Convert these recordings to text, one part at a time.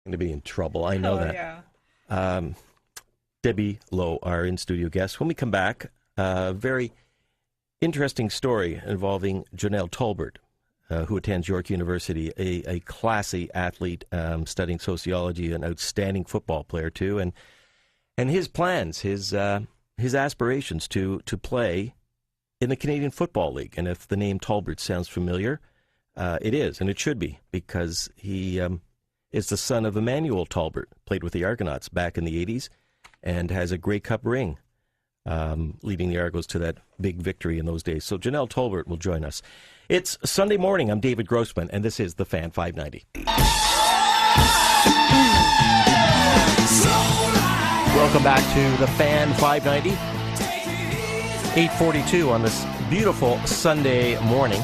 going to be in trouble. I know that. Yeah. Debbie Lowe, our in-studio guest. When we come back, a very interesting story involving Jonelle Tolbert, who attends York University, a classy athlete studying sociology, an outstanding football player too, and his plans, his aspirations to play in the Canadian Football League. And if the name Tolbert sounds familiar, it is, and it should be, because he is the son of Emmanuel Tolbert, played with the Argonauts back in the 80s, and has a Grey Cup ring, leading the Argos to that big victory in those days. So Jonelle Tolbert will join us. It's Sunday morning. I'm David Grossman, and this is The Fan 590. Welcome back to The Fan 590. 8:42 on this beautiful Sunday morning.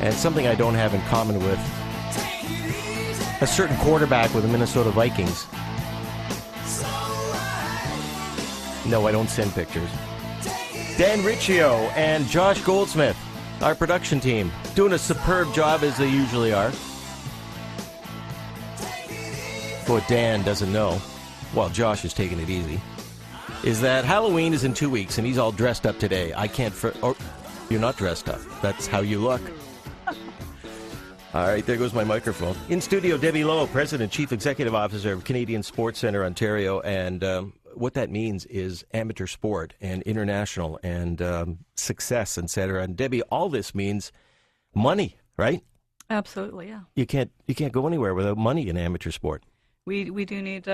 And something I don't have in common with a certain quarterback with the Minnesota Vikings. No, I don't send pictures. Dan Riccio and Josh Goldsmith, our production team, doing a superb job as they usually are. What Dan doesn't know, while Josh is taking it easy, is that Halloween is in 2 weeks and he's all dressed up today. I can't... you're not dressed up. That's how you look. All right, there goes my microphone. In studio, Debbie Lowe, President, Chief Executive Officer of Canadian Sports Centre Ontario, and what that means is amateur sport and international and success, etc. And Debbie, all this means money, right? Absolutely, yeah. You can't go anywhere without money in amateur sport. We do need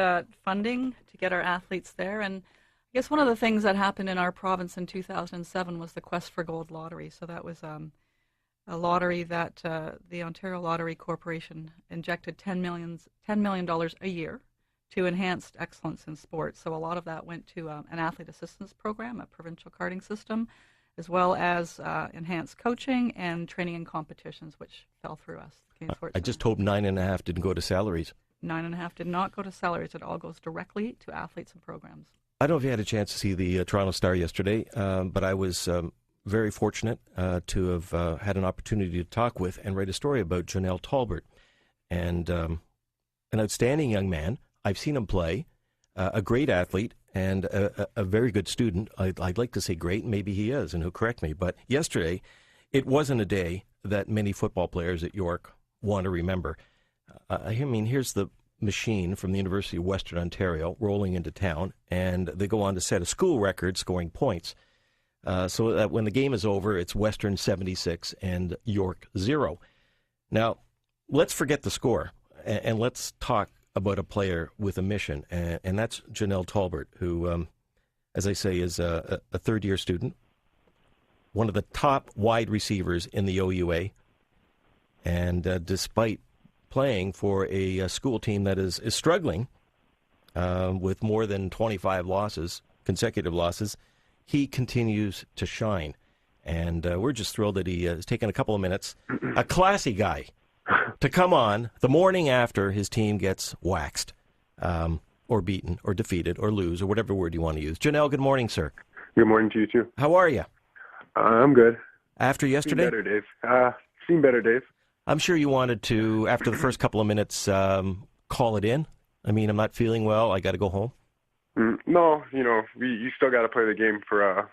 funding to get our athletes there, and I guess one of the things that happened in our province in 2007 was the Quest for Gold lottery. So that was a lottery that the Ontario Lottery Corporation injected $10 million a year to enhance excellence in sports. So a lot of that went to an athlete assistance program, a provincial carding system, as well as enhanced coaching and training and competitions, which fell through us. I just hope 9.5 didn't go to salaries. 9.5 did not go to salaries. It all goes directly to athletes and programs. I don't know if you had a chance to see the Toronto Star yesterday, but I was very fortunate to have had an opportunity to talk with and write a story about Jonelle Tolbert, and an outstanding young man. I've seen him play, a great athlete, and a very good student. I'd like to say great, maybe he is, and he'll correct me. But yesterday, it wasn't a day that many football players at York want to remember. I mean, here's the machine from the University of Western Ontario rolling into town, and they go on to set a school record scoring points. So that when the game is over, it's Western 76 and York 0. Now, let's forget the score, and let's talk about a player with a mission, and that's Jonelle Tolbert, who, as I say, is a third-year student, one of the top wide receivers in the OUA, and despite playing for a school team that is struggling with more than 25 losses, consecutive losses, he continues to shine. And we're just thrilled that he has taken a couple of minutes, a classy guy, to come on the morning after his team gets waxed, or beaten, or defeated, or lose, or whatever word you want to use. Jonelle, good morning, sir. Good morning to you, too. How are you? I'm good. After yesterday? Seen better days. Seen better days. I'm sure you wanted to, after the first couple of minutes, call it in. I mean, I'm not feeling well. I got to go home. No, you still got to play the game for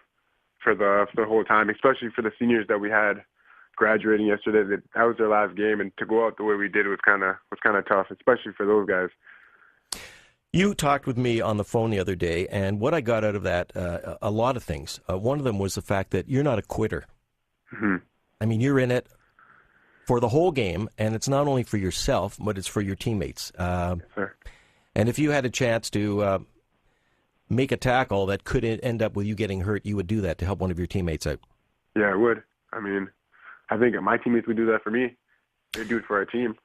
the whole time, especially for the seniors that we had graduating yesterday. That was their last game, and to go out the way we did was kind of tough, especially for those guys. You talked with me on the phone the other day, and what I got out of that, a lot of things. One of them was the fact that you're not a quitter. Mm-hmm. I mean, you're in it for the whole game, and it's not only for yourself, but it's for your teammates. Yes, sir. And if you had a chance to make a tackle that could end up with you getting hurt, you would do that to help one of your teammates out. Yeah, I would. I mean, I think my teammates would do that for me. They'd do it for our team.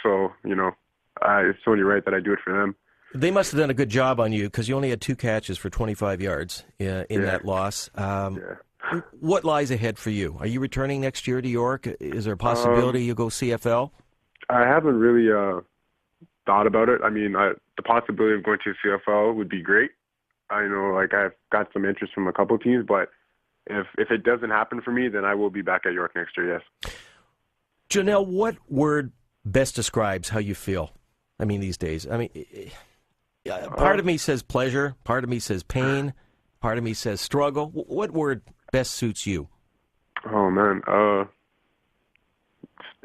So, it's only right that I do it for them. They must have done a good job on you because you only had 2 catches for 25 yards in that loss. What lies ahead for you? Are you returning next year to York? Is there a possibility you go CFL? I haven't really thought about it. I mean, the possibility of going to CFL would be great. I know, I've got some interest from a couple teams, but if it doesn't happen for me, then I will be back at York next year, yes. Jonelle, what word best describes how you feel? I mean, these days. I mean, part of me says pleasure, part of me says pain, part of me says struggle. What word best suits you? Oh man, I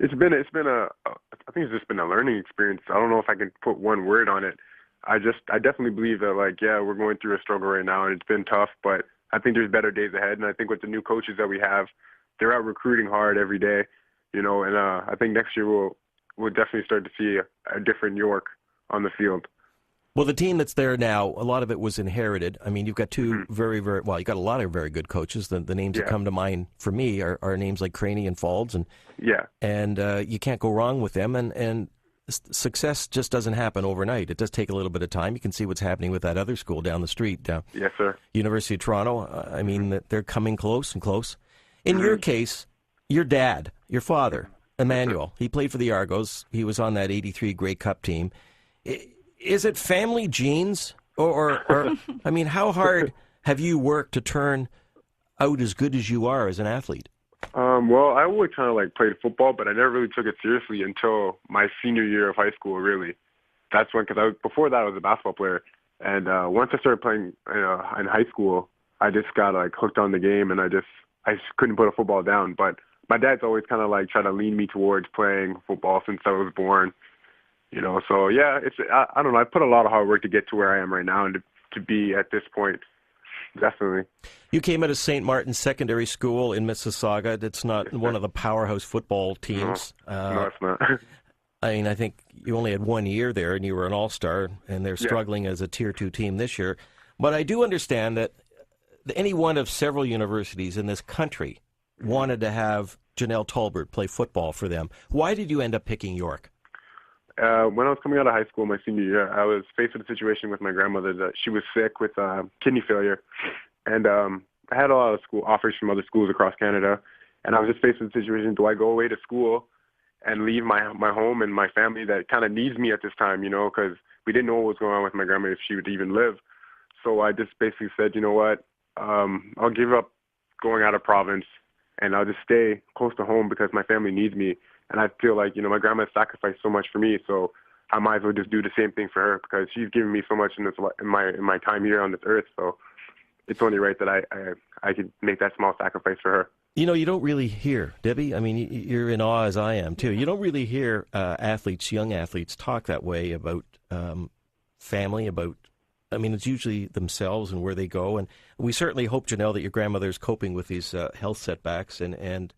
think it's just been a learning experience. I don't know if I can put one word on it. I definitely believe that, like, yeah, we're going through a struggle right now, and it's been tough, but I think there's better days ahead. And I think with the new coaches that we have, they're out recruiting hard every day, and I think next year we'll definitely start to see a different York on the field. Well, the team that's there now, a lot of it was inherited. I mean, you've got two you got a lot of very good coaches. The names that come to mind for me are names like Craney and Faulds, and you can't go wrong with them. And success just doesn't happen overnight. It does take a little bit of time. You can see what's happening with that other school down the street. Yes, sir. University of Toronto. I mean, they're coming close and close. In your case, your dad, your father, Emmanuel, he played for the Argos. He was on that '83 Grey Cup team. Is it family genes, or I mean, how hard have you worked to turn out as good as you are as an athlete? Well, I always kind of like played football, but I never really took it seriously until my senior year of high school. Really, that's when, because before that I was a basketball player, and once I started playing in high school, I just got like hooked on the game, and I just couldn't put a football down. But my dad's always kind of like tried to lean me towards playing football since I was born. So yeah, I don't know. I put a lot of hard work to get to where I am right now, and to be at this point. Definitely. You came out of St. Martin's Secondary School in Mississauga. It's not one of the powerhouse football teams. No, it's not. I mean, I think you only had 1 year there, and you were an all-star, and they're struggling as a Tier 2 team this year. But I do understand that any one of several universities in this country wanted to have Jonelle Tolbert play football for them. Why did you end up picking York? When I was coming out of high school my senior year, I was faced with a situation with my grandmother that she was sick with kidney failure. And I had a lot of school offers from other schools across Canada. And I was just faced with the situation, do I go away to school and leave my home and my family that kind of needs me at this time, because we didn't know what was going on with my grandma, if she would even live. So I just basically said, you know what, I'll give up going out of province, and I'll just stay close to home because my family needs me. And I feel like, my grandma sacrificed so much for me, so I might as well just do the same thing for her because she's given me so much in my time here on this earth. So it's only right that I could make that small sacrifice for her. You don't really hear, Debbie, I mean, you're in awe as I am, too. You don't really hear young athletes talk that way about family, it's usually themselves and where they go. And we certainly hope, Jonelle, that your grandmother's coping with these health setbacks. And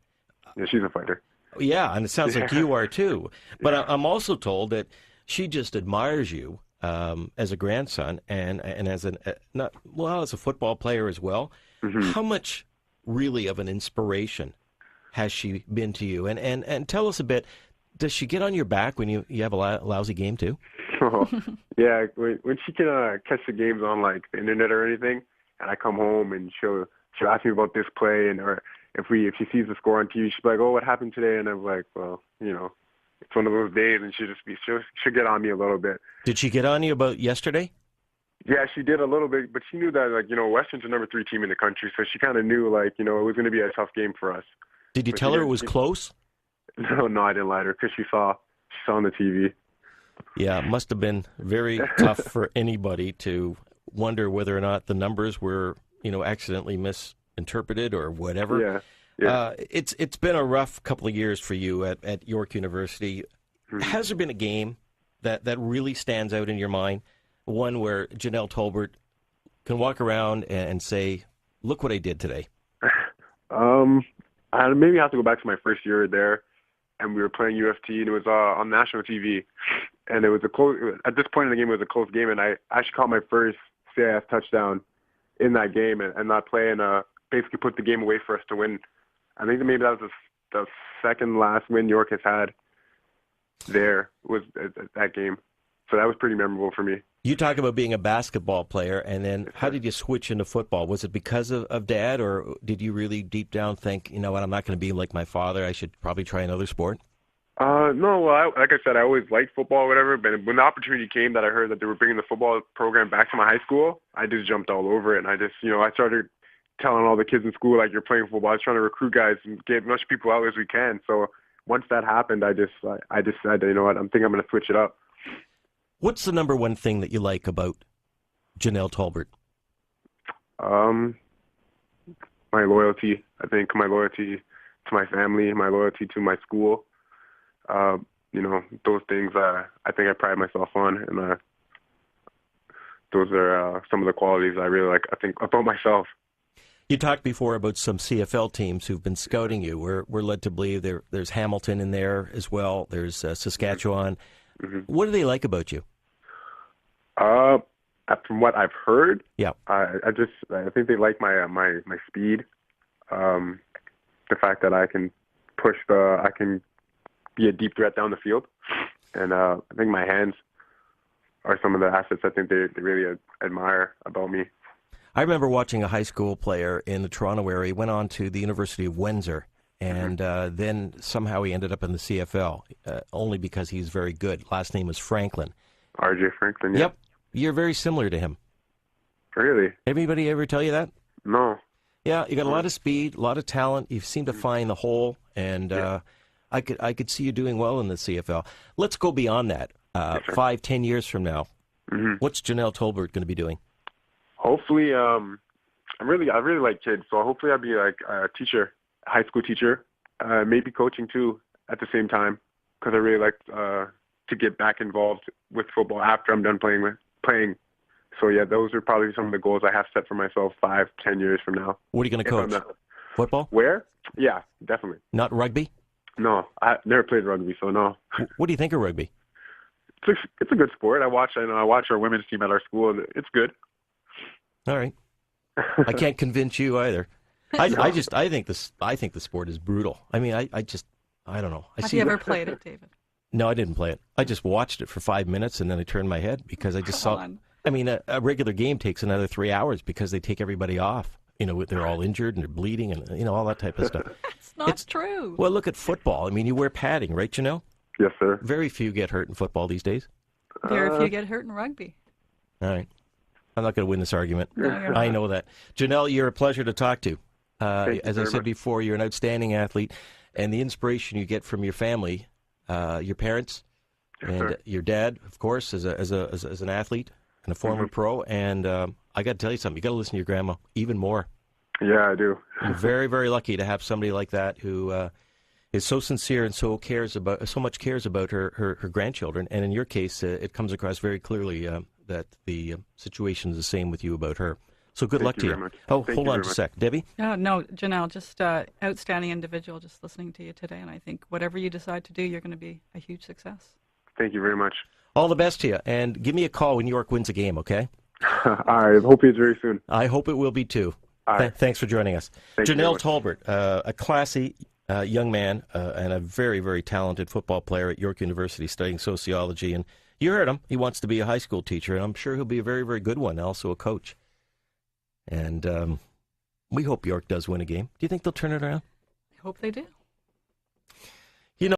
yeah, she's a fighter. Yeah, and it sounds like you are too. But I'm also told that she just admires you as a grandson and as as a football player as well. Mm-hmm. How much really of an inspiration has she been to you? And tell us a bit. Does she get on your back when you have a lousy game too? Oh, yeah, when she can catch the games on like the internet or anything, and I come home and she'll ask me about this play or. If she sees the score on TV, she's like, "Oh, what happened today?" And I'm like, "Well, it's one of those days." And she'll get on me a little bit. Did she get on you about yesterday? Yeah, she did a little bit, but she knew that Western's the number 3 team in the country, so she kind of knew it was going to be a tough game for us. Did you tell her it was close? No, I didn't lie to her because she saw on the TV. Yeah, it must have been very tough for anybody to wonder whether or not the numbers were accidentally misinterpreted or whatever. Yeah. It's been a rough couple of years for you at York University. Mm-hmm. Has there been a game that really stands out in your mind, one where Jonelle Tolbert can walk around and say, "Look what I did today"? I maybe have to go back to my first year there, and we were playing UFT, and it was on national TV, and it was at this point in the game, it was a close game, and I actually caught my first CIF touchdown in that game, and not play, and basically put the game away for us to win. I think that maybe that was the second last win York has had there was that game. So that was pretty memorable for me. You talk about being a basketball player, and then how did you switch into football? Was it because of Dad, or did you really deep down think, you know what, I'm not going to be like my father, I should probably try another sport? No, well, like I said, I always liked football or whatever, but when the opportunity came that I heard that they were bringing the football program back to my high school, I just jumped all over it, and I just, I started telling all the kids in school, like, you're playing football. I was trying to recruit guys and get as much people out as we can. So once that happened, I decided, you know what, I'm going to switch it up. What's the number one thing that you like about Jonelle Tolbert? My loyalty. I think my loyalty to my family, my loyalty to my school. Those things I think I pride myself on, and those are some of the qualities I really like, I think, about myself. You talked before about some CFL teams who've been scouting you. We're led to believe there's Hamilton in there as well. There's Saskatchewan. Mm-hmm. What do they like about you? From what I've heard, yeah, I think they like my speed, the fact that I can be a deep threat down the field, and I think my hands are some of the assets I think they really admire about me. I remember watching a high school player in the Toronto area. He went on to the University of Windsor, and then somehow he ended up in the CFL, only because he's very good. Last name was Franklin. R.J. Franklin, yeah. Yep. You're very similar to him. Really? Anybody ever tell you that? No. Yeah, you got a lot of speed, a lot of talent. You seem to find the hole, and I could see you doing well in the CFL. Let's go beyond that. 5-10 years from now, what's Jonelle Tolbert going to be doing? Hopefully, I really like kids, so hopefully I'll be like a teacher, a high school teacher, maybe coaching too at the same time, because I really like to get back involved with football after I'm done playing. So yeah, those are probably some of the goals I have set for myself 5-10 years from now. What are you going to coach? Football? Where? Yeah, definitely. Not rugby? No, I never played rugby, so no. What do you think of rugby? It's a good sport. I watch our women's team at our school, and it's good. All right. I can't convince you either. I think the sport is brutal. I mean, I don't know. Have you ever played it, David? No, I didn't play it. I just watched it for 5 minutes and then I turned my head because I just saw. I mean, a regular game takes another 3 hours because they take everybody off. You know, they're all injured and they're bleeding and all that type of stuff. That's not true. Well, look at football. I mean, you wear padding, right, Jonelle? Yes, sir. Very few get hurt in football these days. Very few get hurt in rugby. All right. I'm not going to win this argument. No, I know that. Jonelle, you're a pleasure to talk to. As I said before, you're an outstanding athlete, and the inspiration you get from your family, your parents, and your dad, of course, as an athlete and a former pro. And I got to tell you something. You got to listen to your grandma even more. Yeah, I do. You're very, very lucky to have somebody like that who is so sincere and so much cares about her grandchildren. And in your case, it comes across very clearly that the situation is the same with you about her. So good luck to you. Oh, hold on just a sec. Debbie? No, Jonelle, just outstanding individual, just listening to you today. And I think whatever you decide to do, you're going to be a huge success. Thank you very much. All the best to you. And give me a call when York wins a game, okay? All right. Hope it's very soon. I hope it will be, too. Thanks for joining us. Jonelle Tolbert, a classy young man and a very, very talented football player at York University studying sociology. And you heard him. He wants to be a high school teacher, and I'm sure he'll be a very, very good one, also a coach. And we hope York does win a game. Do you think they'll turn it around? I hope they do.